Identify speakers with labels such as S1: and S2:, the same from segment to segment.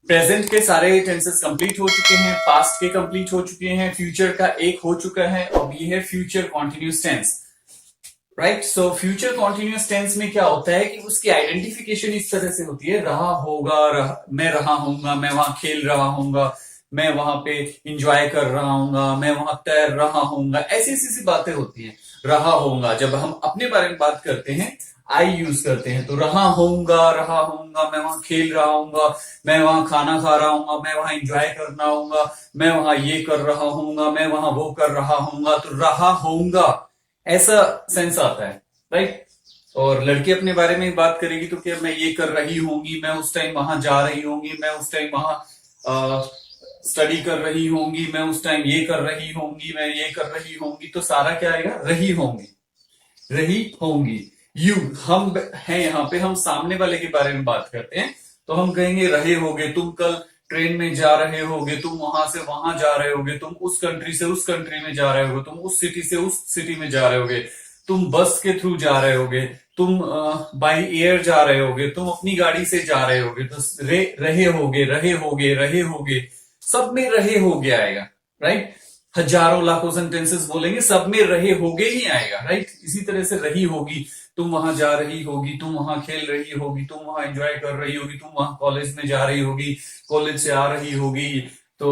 S1: Present के सारे tenses complete हो चुके हैं, पास्ट के कंप्लीट हो चुके हैं, फ्यूचर का एक हो चुका है, अब ये है future continuous tense. Right, so future continuous tense में क्या होता है कि उसकी आइडेंटिफिकेशन इस तरह से होती है, रहा होगा, मैं रहा हूंगा, मैं वहां खेल रहा हूंगा, मैं वहां पे इंजॉय कर रहा हूंगा, मैं वहां तैर रहा हूंगा, ऐसी ऐसी सी बातें होती हैं। रहा होगा, जब हम अपने बारे में बात करते हैं आई यूज करते हैं, तो रहा होऊंगा, मैं वहां खेल रहा हूंगा, मैं वहां खाना खा रहा हूंगा, मैं वहां एंजॉय कर रहा हूंगा, मैं वहां ये कर रहा हूंगा, मैं वहां वो कर रहा हूंगा, तो रहा होऊंगा ऐसा सेंस आता है। राइट, और लड़की अपने बारे में बात करेगी तो क्या, मैं ये कर रही होंगी, मैं उस टाइम वहां जा रही होंगी, मैं उस टाइम वहां स्टडी कर रही होंगी, मैं उस टाइम ये कर रही होंगी, मैं ये कर रही होंगी, तो सारा क्या आएगा, रही होंगी, रही होंगी। यू, हम हैं यहाँ पे, हम सामने वाले के बारे में बात करते हैं, तो हम कहेंगे रहे होगे, तुम कल ट्रेन में जा रहे होगे, तुम वहां से वहां जा रहे होगे, तुम उस कंट्री से उस कंट्री में जा रहे होगे, तुम उस सिटी से उस सिटी में जा रहे होगे, तुम बस के थ्रू जा रहे होगे, तुम बाई एयर जा रहे होगे, तुम अपनी गाड़ी से जा रहे होगे, तो रहे होगे, रहे होगे, रहे होगे, सब में रहे होगे आएगा। राइट, हजारों लाखों सेंटेंसेस बोलेंगे, सब में रहे होगे ही आएगा। राइट, इसी तरह से रही होगी, तुम वहां जा रही होगी, तुम वहां खेल रही होगी, तुम वहां एंजॉय कर रही होगी, तुम वहां कॉलेज में जा रही होगी, कॉलेज से आ रही होगी। तो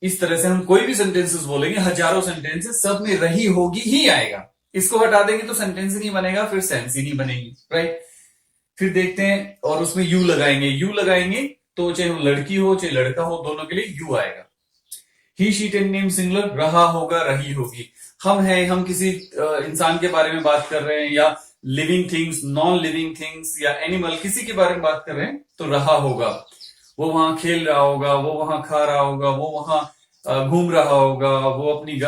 S1: इस तरह से हम कोई भी सेंटेंसेस बोलेंगे, हजारों सेंटेंसेस, सब में रही होगी ही आएगा। इसको हटा देंगे तो सेंटेंस ही नहीं बनेगा, फिर सेंस ही नहीं बनेगी। राइट, फिर देखते हैं, और उसमें यू लगाएंगे, यू लगाएंगे तो चाहे वो लड़की हो चाहे लड़का हो, दोनों के लिए यू आएगा। ही शी टेन नेम सिंगुलर, रहा होगा, रही होगी। हम हैं, हम किसी इंसान के बारे में बात कर रहे हैं, या living things, non living things, या एनिमल, किसी के बारे में बात कर रहे हैं, तो रहा होगा। वो वहां खेल रहा होगा, वो वहां खा रहा होगा, वो वहां घूम रहा होगा, वो अपनी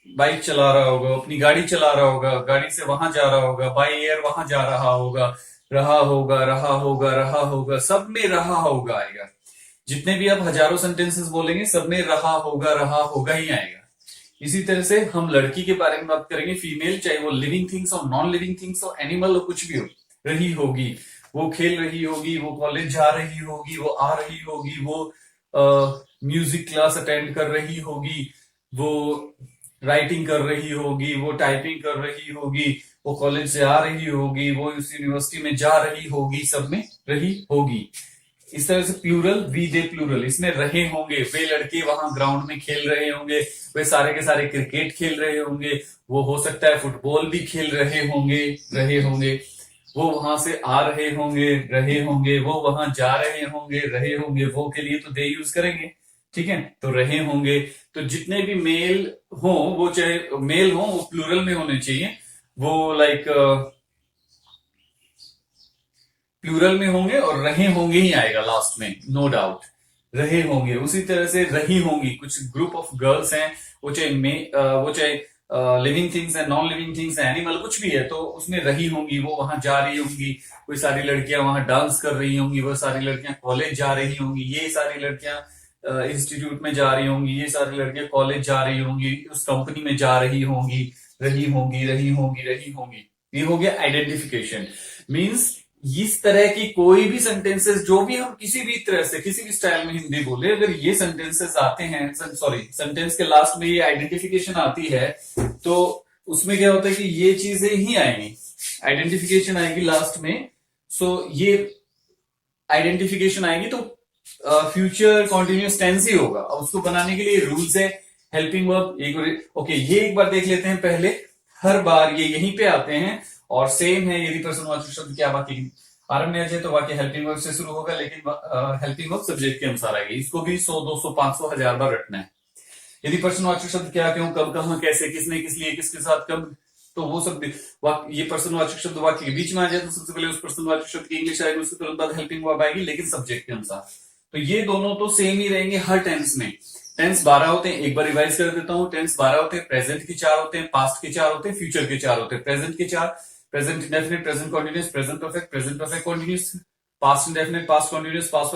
S1: बाइक चला रहा होगा, अपनी गाड़ी चला रहा होगा, गाड़ी से वहां जा रहा होगा, बाई एयर वहां जा रहा होगा, रहा होगा, रहा होगा, रहा होगा, सब में रहा होगा आएगा। जितने भी आप हजारों सेंटेंसेस बोलेंगे, सब में रहा होगा ही आएगा। इसी तरह से हम लड़की के बारे में बात करेंगे, फीमेल, चाहे वो लिविंग थिंग्स हो, नॉन लिविंग थिंग्स हो, एनिमल हो, कुछ भी हो, रही होगी। वो खेल रही होगी, वो कॉलेज जा रही होगी, वो आ रही होगी, वो म्यूजिक क्लास अटेंड कर रही होगी, वो राइटिंग कर रही होगी, वो टाइपिंग कर रही होगी, वो कॉलेज से आ रही होगी, वो उस यूनिवर्सिटी में जा रही होगी, सब में रही होगी। इस तरह से प्लूरल, वी दे प्लूरल, इसमें रहे होंगे, वे लड़के वहां ग्राउंड में खेल रहे होंगे, वे सारे के सारे क्रिकेट खेल रहे होंगे, वो हो सकता है फुटबॉल भी खेल रहे होंगे, रहे होंगे, वो वहां से आ रहे होंगे, रहे होंगे, वो वहां जा रहे होंगे, रहे होंगे, वो के लिए तो दे यूज करेंगे। ठीक है, तो रहे होंगे। तो जितने भी मेल हो, वो चाहे मेल हो, वो प्लूरल में होने चाहिए, वो लाइक प्लूरल में होंगे, और रहे होंगे ही आएगा लास्ट में, नो डाउट, रहे होंगे। उसी तरह से रही होंगी, कुछ ग्रुप ऑफ गर्ल्स हैं, वो चाहे लिविंग थिंग्स है, नॉन लिविंग थिंग्स है, एनिमल, कुछ भी है, तो उसमें रही होंगी, वो वहां जा रही होंगी, कोई सारी लड़कियां वहां डांस कर रही होंगी, वो सारी लड़कियां कॉलेज जा रही होंगी, ये सारी लड़कियां इंस्टीट्यूट में जा रही होंगी, ये सारी लड़कियां कॉलेज जा रही होंगी, उस कंपनी में जा रही होंगी, रही होंगी, रही होंगी, रही होंगी। ये हो गया आइडेंटिफिकेशन। मीन्स इस तरह की कोई भी सेंटेंसेस, जो भी हम किसी भी तरह से, किसी भी स्टाइल में हिंदी बोले, अगर ये सेंटेंसेस आते हैं, सॉरी, सेंटेंस के लास्ट में ये आइडेंटिफिकेशन आती है, तो उसमें क्या होता है कि ये चीजें ही आएंगी, आइडेंटिफिकेशन आएगी लास्ट में। सो ये आइडेंटिफिकेशन आएगी तो फ्यूचर कॉन्टिन्यूस टेंस ही होगा। अब उसको बनाने के लिए रूल्स है, हेल्पिंग वर्ब, ओके, ये एक बार देख लेते हैं पहले। हर बार ये यहीं पे आते हैं, और सेम है, यदि पर्सनवाचक शब्द क्या वाक्य आरंभ में आ जाए तो वाक्य हेल्पिंग वर्ब से शुरू होगा, लेकिन हेल्पिंग वर्ब सब्जेक्ट के अनुसार आएगी। इसको भी 100, 200, 500, 1000 बार रटना है। यदि पर्सनवाचक शब्द क्या, क्यों, कब, कहां, कैसे, किसने, किस लिए, किसके साथ, कब, तो वो सब ये पर्सनवाचक शब्द वाक्य के बीच में आ जाए तो सबसे पहले उस पर्सनवाचक शब्द की इंग्लिश आएगी, उसके तुरंत बाद हेल्पिंग वर्ब आएगी, लेकिन सब्जेक्ट के अनुसार। तो ये दोनों तो सेम ही रहेंगे हर टेंस में। टेंस 12 होते हैं, एक बार रिवाइज कर देता हूं। टेंस 12 होते हैं, प्रेजेंट के 4 होते हैं, पास्ट के 4 होते हैं, फ्यूचर के 4 होते हैं। प्रेजेंट के 4, present indefinite, present continuous, present perfect continuous, past indefinite, past continuous, past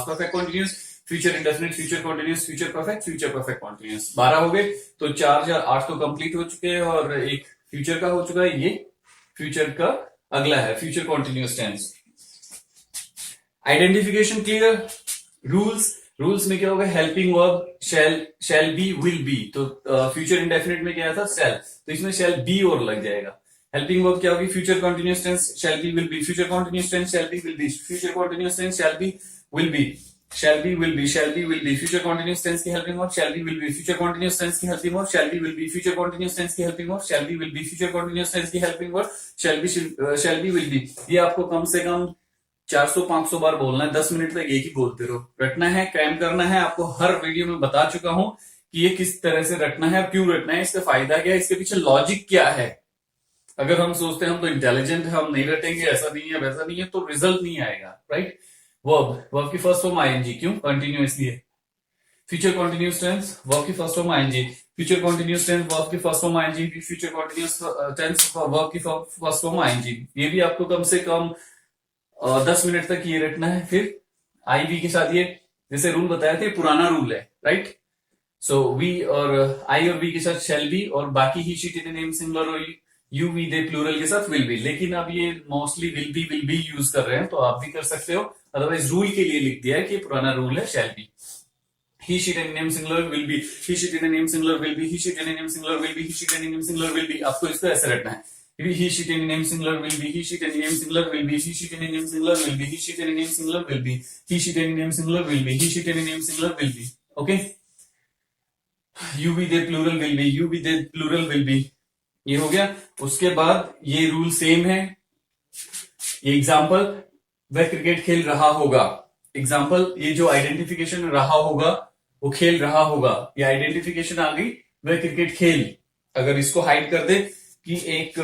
S1: perfect continuous, future indefinite, future continuous, future perfect continuous. 12 हो गए, तो 4 4 8 तो कंप्लीट हो चुके हैं, और एक फ्यूचर का हो चुका है। ये फ्यूचर का अगला है, future continuous tense. Identification clear, rules में क्या होगा, helping verb shall be will be, तो फ्यूचर इंडेफिनिट में क्या था, शैल, तो इसमें शैल बी और लग जाएगा। हेल्पिंग वर्ब क्या होगी, future continuous tense shall be will be, future continuous tense shall be will be, future continuous tense shall be will be, shall be will be, shall be will be, future continuous tense की helping verb shall be will be, future continuous tense की helping verb shall be will be, future continuous tense की helping verb shall be will be, future continuous tense की helping verb shall be will be. ये आपको कम से कम 400-500 बार बोलना है, 10 minute तक एक ही बोलते रहो, रटना है, क्रैम करना है। आपको हर वीडियो में बता चुका हूं कि ये किस तरह से रटना है, क्यों रटना है, इसका फायदा क्या है, इसके पीछे लॉजिक क्या है। अगर हम सोचते हैं हम तो इंटेलिजेंट है, हम नहीं रटेंगे, ऐसा नहीं है वैसा नहीं है, तो रिजल्ट नहीं आएगा, राइट। वर्ब की फर्स्ट फॉर्म आईएनजी, क्यों, कंटिन्यू इसलिए। फ्यूचर कंटिन्यूअस टेंस वर्ब की first form ING, future continuous tense verb की first form ING, future continuous tense verb की फर्स्ट फॉर्म आईएनजी। ये भी आपको कम से कम 10 मिनट तक ये रटना है। फिर आई वी के साथ ये जैसे रूल बताया था, पुराना रूल है, राइट। सो वी और आई और वी के साथ शैल बी, और बाकी ही शीट इन नेम सिंगुलर और यू वी दे प्लूरल के साथ विल बी। लेकिन अब ये मोस्टली विल बी यूज कर रहे हैं, तो आप भी कर सकते हो, अदरवाइज रूल के लिए लिख दिया है कि पुराना रूल है shall be. He sheet in name singular will be, he sheet in name singular will be, he sheet in name singular will be, he sheet in name singular will be. आपको इसको ऐसे रटना है, he sheet any name singular will be, he sheet any name singular will be, he sheet any name singular will be, he sheet any name singular will be, he sheet any name singular will be, he sheet any name singular will be। okay, you be the plural will be, you be the plural will be, ये हो गया। उसके बाद ये rule same है। ये example, वह cricket खेल रहा होगा, एग्जाम्पल, ये जो आइडेंटिफिकेशन रहा होगा वो खेल रहा होगा, ये आइडेंटिफिकेशन आ गई, वह क्रिकेट खेल। अगर इसको हाइड कर दे कि एक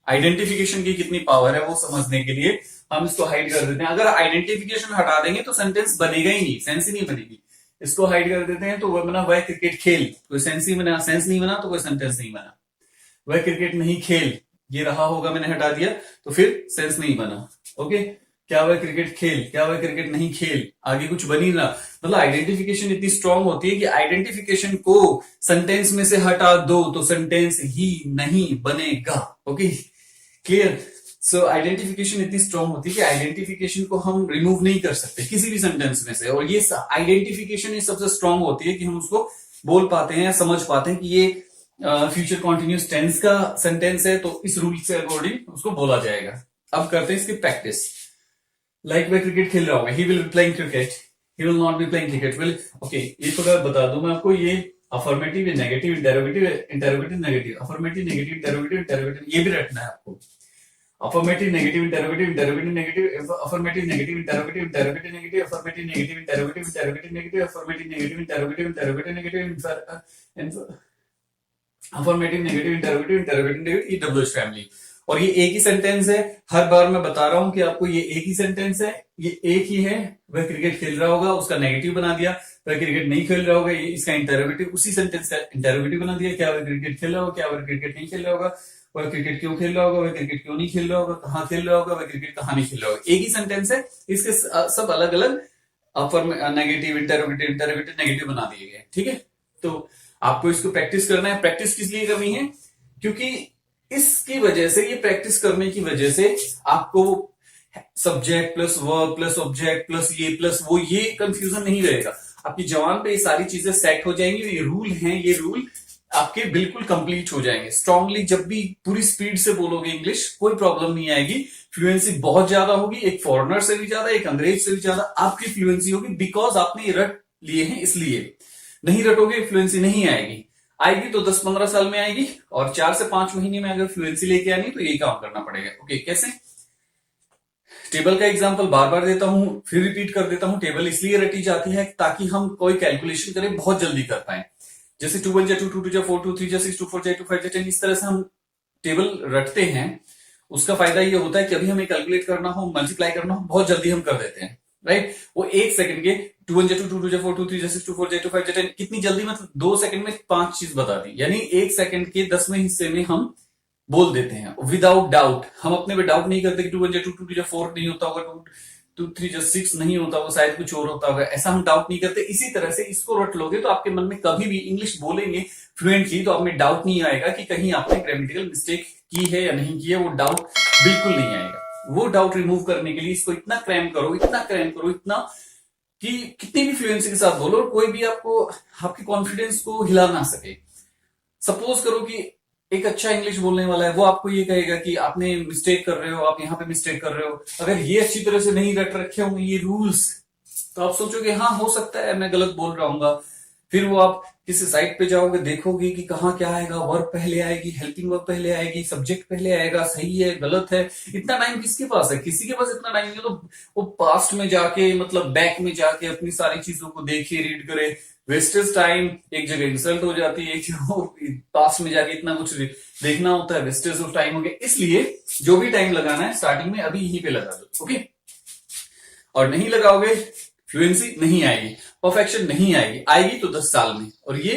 S1: आइडेंटिफिकेशन की कितनी पावर है वो समझने के लिए हम इसको हाइड कर देते हैं। अगर आइडेंटिफिकेशन हटा देंगे तो सेंटेंस बनेगा ही नहीं, सेंस ही नहीं बनेगी। इसको हाइड कर देते हैं तो वह बना वह क्रिकेट खेल, कोई सेंस ही बना, सेंस नहीं बना तो कोई सेंटेंस नहीं बना। वह क्रिकेट नहीं खेल, ये रहा होगा मैंने हटा दिया तो फिर सेंस नहीं बना। ओके, क्या वह क्रिकेट खेल, क्या वह क्रिकेट नहीं खेल, आगे कुछ बनी ना। मतलब आइडेंटिफिकेशन इतनी स्ट्रांग होती है कि आइडेंटिफिकेशन को सेंटेंस में से हटा दो तो सेंटेंस ही नहीं बनेगा। Okay, clear. सो आइडेंटिफिकेशन इतनी स्ट्रांग होती है कि आइडेंटिफिकेशन को हम रिमूव नहीं कर सकते किसी भी सेंटेंस में से, और ये आइडेंटिफिकेशन सबसे स्ट्रांग होती है कि हम उसको बोल पाते हैं, समझ पाते हैं कि ये फ्यूचर कॉन्टिन्यूस टेंस का सेंटेंस है, तो इस रूल से अकॉर्डिंग उसको बोला जाएगा। अब करते हैं इसकी प्रैक्टिस। लाइक वह क्रिकेट खेल रहा होगा, he will be playing cricket, he will not be playing cricket, will. Okay, ये थोड़ा बता दूं मैं आपको, ये affirmative, negative, interrogative, interrogative, negative, affirmative, negative, interrogative, interrogative, ये भी रटना है आपको। Affirmative, negative, interrogative, interrogative, negative, affirmative, negative, interrogative, interrogative, negative, affirmative, negative, interrogative, interrogative, negative, affirmative, negative, interrogative, interrogative, negative, affirmative, negative, interrogative, interrogative, negative, EWH family. और ये एक ही sentence है, हर बार मैं बता रहा हूं कि आपको ये एक ही सेंटेंस है, ये एक ही है। वह क्रिकेट खेल रहा होगा, उसका नेगेटिव बना दिया। वह क्रिकेट नहीं खेल रहा होगा, ये इसका इंटेरोगेटिव, उसी सेंटेंस का इंटेरोगेटिव बना दिया। क्या वह क्रिकेट खेल रहा होगा, क्या वह क्रिकेट नहीं खेल रहा होगा, वह क्रिकेट क्यों खेल रहा होगा, वह क्रिकेट क्यों नहीं खेल रहा होगा, कहाँ खेल रहा होगा, वह क्रिकेट कहाँ नहीं खेल रहा होगा। एक ही सेंटेंस है, इसके सब अलग अलग अपर नेगेटिव, इंटेरोगेटिव, इंटेरोगेटिव, नेगेटिव बना दिए गए। ठीक है, तो आपको इसको प्रैक्टिस करना है। प्रैक्टिस किस लिए करनी है, क्योंकि इसकी वजह से, ये प्रैक्टिस करने की वजह से आपको subject plus verb plus object plus ये प्लस वो, ये कंफ्यूजन नहीं रहेगा। आपकी जबान पे ये सारी चीजें सेट हो जाएंगी। ये रूल हैं, ये रूल आपके बिल्कुल कंप्लीट हो जाएंगे। स्ट्रांगली जब भी पूरी स्पीड से बोलोगे इंग्लिश, कोई प्रॉब्लम नहीं आएगी। फ्लुएंसी बहुत ज्यादा होगी, एक फॉरेनर से भी ज्यादा, एक अंग्रेज से भी ज्यादा आपकी फ्लुएंसी होगी, बिकॉज आपने ये रट लिए हैं। इसलिए नहीं रटोगे फ्लुएंसी नहीं आएगी। आएगी तो 10-15 साल में आएगी, और 4 से 5 महीने में अगर फ्लुएंसी लेके आनी तो यही काम करना पड़ेगा। ओके, कैसे? टेबल का एग्जांपल बार बार देता हूं, फिर रिपीट कर देता हूं। टेबल इसलिए रटी जाती है ताकि हम कोई कैलकुलेशन करें, बहुत जल्दी कर पाए। जैसे 2 1 2 2 2 4 2 3 6 2 4 2 5 10, इस तरह से हम टेबल रटते हैं। उसका फायदा ये होता है कि अभी हमें कैलकुलेट करना हो, मल्टीप्लाई करना हो, बहुत जल्दी हम कर देते हैं, राइट। वो 1 सेकंड के 2 1 2 2 4 2 3 6 2 4 2 5 10, कितनी जल्दी, मतलब 2 सेकंड में 5 चीज बता दी। यानी 1 सेकंड के 10वें हिस्से में हम बोल देते हैं विदाउट डाउट। हम अपने पे डाउट नहीं करते कि 2 1 2 2 2 4 नहीं होता होगा, 2 3 6 नहीं होता होगा, शायद कुछ और होता होगा, ऐसा हम डाउट नहीं करते। इसी तरह से इसको रट लोगे तो आपके मन में कभी भी इंग्लिश बोलेंगे फ्लुएंटली तो आप में डाउट नहीं आएगा कि कहीं आपने ग्रामेटिकल मिस्टेक की है या नहीं की है, वो डाउट बिल्कुल नहीं आएगा। वो डाउट रिमूव करने के लिए इसको इतना क्रैम करो, इतना क्रैम करो, इतना कि कितनी भी फ्लुएंसी के साथ बोलो, कोई भी आपको आपके कॉन्फिडेंस को हिला ना सके। सपोज करो कि एक अच्छा इंग्लिश बोलने वाला है, वो आपको ये कहेगा कि आपने मिस्टेक कर रहे हो, आप यहाँ पे मिस्टेक कर रहे हो। अगर ये अच्छी तरह से नहीं रट रखे होंगे ये रूल्स, तो आप सोचोगे हाँ हो सकता है मैं गलत बोल रहा हूँ। फिर वो आप किसी साइट पे जाओगे, देखोगे कि कहाँ क्या आएगा, वर्ब पहले आएगी, हेल्पिंग वर्ब पहले आएगी, सब्जेक्ट पहले आएगा, सही है गलत है। इतना टाइम किसके पास है? किसी के पास इतना टाइम नहीं है। तो वो पास्ट में जाके, मतलब बैक में जाके अपनी सारी चीजों को देखे, रीड करे, वेस्टेज टाइम। एक जगह इंसल्ट हो जाती है कि वो पास्ट में जाके इतना कुछ देखना होता है, वेस्टेज ऑफ टाइम हो गया। इसलिए जो भी टाइम लगाना है स्टार्टिंग में अभी यहीं पे लगा दो, ओके। और नहीं लगाओगे फ्लुएंसी नहीं आएगी, परफेक्शन नहीं आएगी। आएगी तो 10 साल में, और ये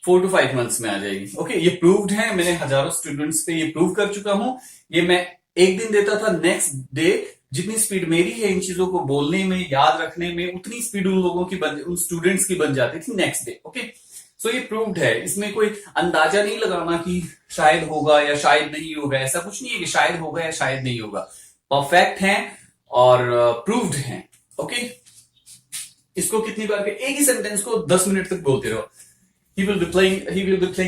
S1: 4 to 5 मंथ्स में आ जाएगी, ओके। ये प्रूव्ड है, मैंने हजारों स्टूडेंट्स पे ये प्रूव कर चुका हूं। ये मैं एक दिन देता था, नेक्स्ट डे जितनी स्पीड मेरी है इन चीजों को बोलने में, याद रखने में, उतनी स्पीड उन लोगों की उन स्टूडेंट्स की बन जाती थी नेक्स्ट डे, ओके। सो ये प्रूव्ड है, इसमें कोई अंदाजा नहीं लगाना कि शायद होगा या शायद नहीं होगा। ऐसा कुछ नहीं है कि शायद होगा या शायद नहीं होगा। परफेक्ट है और प्रूव्ड है, ओके। इसको कितनी बार के एक ही सेंटेंस को 10 मिनट तक बोलते रहो। He will be playing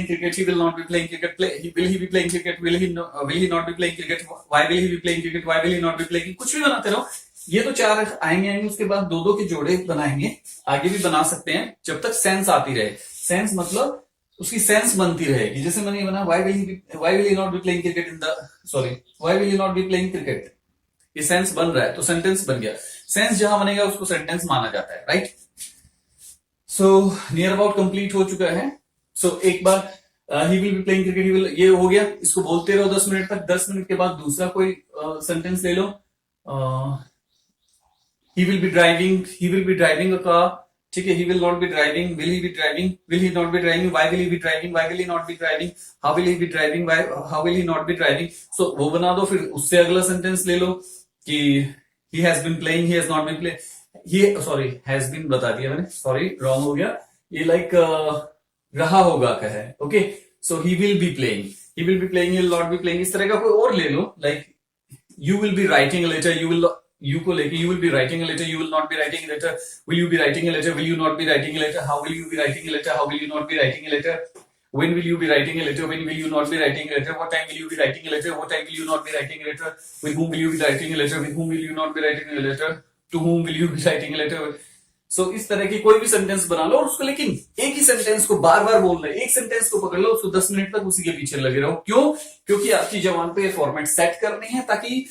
S1: cricket. He will not be playing cricket. Will he be playing cricket? Will he not be playing cricket? Why will he be playing cricket? Why will he not be playing? कुछ भी बनाते रहो। ये तो 4 आएंगे, उसके बाद 2-2 के जोड़े बनाएंगे। आगे भी बना सकते हैं जब तक सेंस आती रहे। सेंस मतलब उसकी सेंस बनती रहेगी। जैसे मैंने बना why will he not be playing cricket why will he not be playing cricket? ये सेंस बन रहा है तो सेंटेंस बन गया। सेंस जहां बनेगा उसको सेंटेंस माना जाता है, right. So near about complete हो चुका है। सो एक बार he will be playing cricket, ये हो गया। इसको बोलते रहो 10 मिनट तक। 10 मिनट के बाद दूसरा कोई सेंटेंस ले लो। He will be driving a car, ठीक है। He will not be driving, will he be driving, will he not be driving, why will he be driving, why will he not be driving, how will he be driving, how will he not be driving. So वो बना दो। फिर उससे अगला sentence ले लो कि he has been playing, he has not been playing, has been बता दिया मैंने, सॉरी रॉन्ग हो गया। ये लाइक रहा होगा का है, okay. So he will be playing, he will not be playing। इस तरह का कोई और ले लो, like you will be writing a letter, you को लेके you will be writing a letter, you will not be writing a letter, will you be writing a letter, will you not be writing a letter, how will you be writing a letter, how will you not be writing a letter, when will you be writing a letter, when will you not be writing a letter, what time will you be writing a letter, what time will you not be writing a letter, with whom will you be writing a letter, with whom will you not be writing a letter, to whom will you be writing a letter। सो इस तरह की कोई भी sentence बना लो और उसको, लेकिन एक ही सेंटेंस को बार बार बोल रहे, एक सेंटेंस को पकड़ लो, उसको 10 मिनट तक उसी के पीछे लगे रहो। क्यों? क्योंकि आपकी जबान पे फॉर्मेट सेट करनी है, ताकि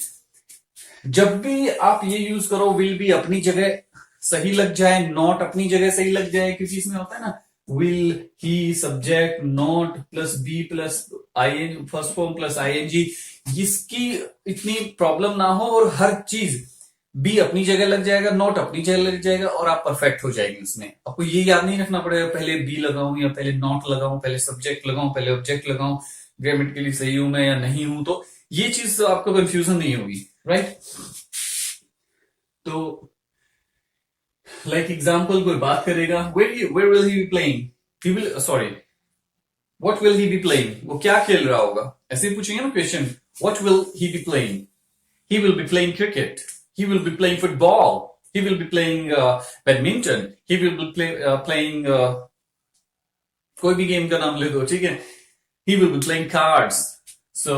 S1: जब भी आप ये यूज करो विल बी अपनी जगह सही लग जाए, नॉट अपनी जगह सही लग जाए। क्योंकि इसमें होता है ना विल, ही, subject, not plus be plus I, first form plus ING, इसकी इतनी प्रॉब्लम ना हो और हर चीज बी अपनी जगह लग जाएगा, नॉट अपनी जगह लग जाएगा और आप परफेक्ट हो जाएंगे उसमें। आपको ये याद नहीं रखना पड़ेगा पहले बी लगाऊं या पहले नॉट लगाऊं, पहले सब्जेक्ट लगाऊं, पहले ऑब्जेक्ट लगाऊं, ग्रामेटिकली सही हूं मैं या नहीं हूं। तो ये चीज तो आपको कंफ्यूजन नहीं होगी, राइट। तो लाइक एग्जाम्पल कोई बात करेगा, where will he be playing, what will he be playing, वो क्या खेल रहा होगा, ऐसे ही पूछेंगे ना question. what will he be playing, he will be playing cricket, he will be playing football, he will be playing badminton, he will be playing कोई भी गेम का नाम ले दो, ठीक है। he will be playing cards, so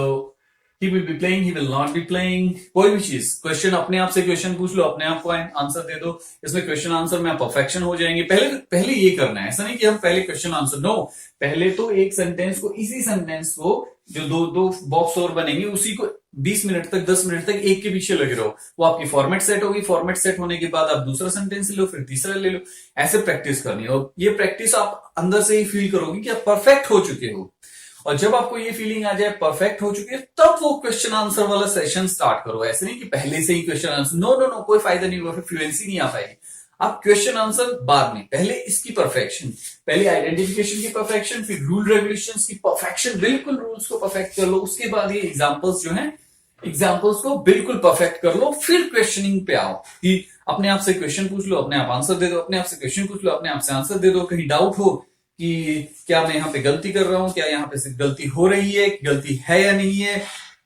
S1: he will be playing, he will not be playing, कोई भी चीज। क्वेश्चन अपने आप से क्वेश्चन पूछ लो, अपने आप को आंसर दे दो। इसमें क्वेश्चन आंसर में आप परफेक्शन हो जाएंगे। पहले ये करना है, ऐसा नहीं कि हम पहले क्वेश्चन आंसर, नो। पहले तो एक सेंटेंस को, इसी सेंटेंस को जो दो बॉक्स और बनेंगे उसी को 20 मिनट तक 10 मिनट तक एक के पीछे लगे रहो। वो आपकी फॉर्मेट सेट होगी। फॉर्मेट सेट होने के बाद आप दूसरा सेंटेंस ले लो, फिर तीसरा ले लो। ऐसे प्रैक्टिस करनी है और ये प्रैक्टिस आप अंदर से ही फील करोगे कि आप परफेक्ट हो चुके हो। और जब आपको ये फीलिंग आ जाए परफेक्ट हो चुके हैं, तब वो क्वेश्चन आंसर वाला सेशन स्टार्ट करो। ऐसे नहीं कि पहले से ही क्वेश्चन आंसर, नो, कोई फायदा नहीं होगा, फिर फ्लुएंसी नहीं आ पाएगी। आप क्वेश्चन आंसर बाद में, पहले इसकी परफेक्शन, पहले आइडेंटिफिकेशन की परफेक्शन, फिर रूल रेगुलेशंस की परफेक्शन, बिल्कुल रूल्स को परफेक्ट कर लो। उसके बाद ये एग्जांपल्स जो हैं, एग्जांपल्स को बिल्कुल परफेक्ट कर लो। फिर क्वेश्चनिंग पे आओ कि अपने आप से क्वेश्चन पूछ लो, अपने आप आंसर दे दो, अपने आप से क्वेश्चन पूछ लो, अपने आप से आंसर दे दो। कहीं डाउट हो कि क्या मैं यहाँ पे गलती कर रहा हूं, क्या यहाँ पे गलती हो रही है, गलती है या नहीं है,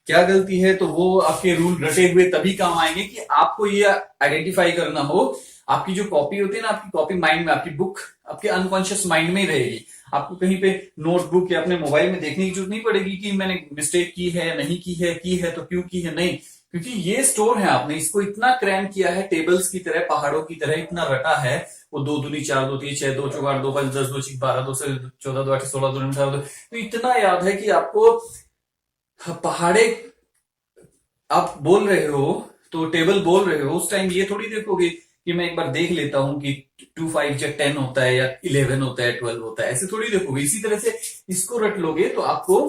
S1: क्या गलती है, तो वो आपके रूल रटे हुए तभी काम आएंगे कि आपको ये आइडेंटिफाई करना हो। आपकी जो कॉपी होती है ना, आपकी कॉपी माइंड में, आपकी बुक आपके अनकॉन्शियस माइंड में ही रहेगी। आपको कहीं पे नोटबुक या अपने मोबाइल में देखने की जरूरत नहीं पड़ेगी कि मैंने मिस्टेक की है, नहीं की है तो क्यों की है, नहीं, क्योंकि ये स्टोर है, आपने इसको इतना क्रैम किया है, टेबल्स की तरह, पहाड़ों की तरह इतना रटा है। वो 2 दूनी 4 2 3 6 2 4 8 2 5 10 2 6 12 2 से 14 2 8 16 2 18 2, तो इतना याद है कि आपको पहाड़े आप बोल रहे हो तो टेबल बोल रहे हो, उस टाइम ये थोड़ी देखोगे कि मैं एक बार देख लेता हूं कि 2 5 या 10 होता है या 11 होता है 12 होता है, ऐसे थोड़ी देखोगे। इसी तरह से इसको रट लोगे तो आपको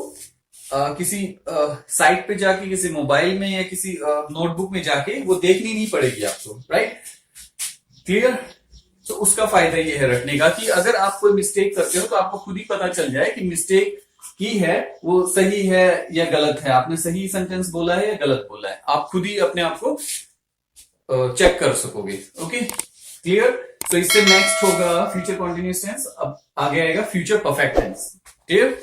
S1: किसी साइट पे जाके, किसी मोबाइल में या किसी नोटबुक में जाके वो देखनी नहीं पड़ेगी आपको, राइट? क्लियर? तो उसका फायदा ये है रटने का कि अगर आप कोई मिस्टेक करते हो तो आपको खुद ही पता चल जाए कि मिस्टेक की है वो सही है या गलत है, आपने सही सेंटेंस बोला है या गलत बोला है, आप खुद ही अपने आप को चेक कर सकोगे। Okay, clear? तो इससे नेक्स्ट होगा फ्यूचर कॉन्टिन्यूअस टेंस, अब आगे आएगा फ्यूचर परफेक्ट टेंस। क्लियर?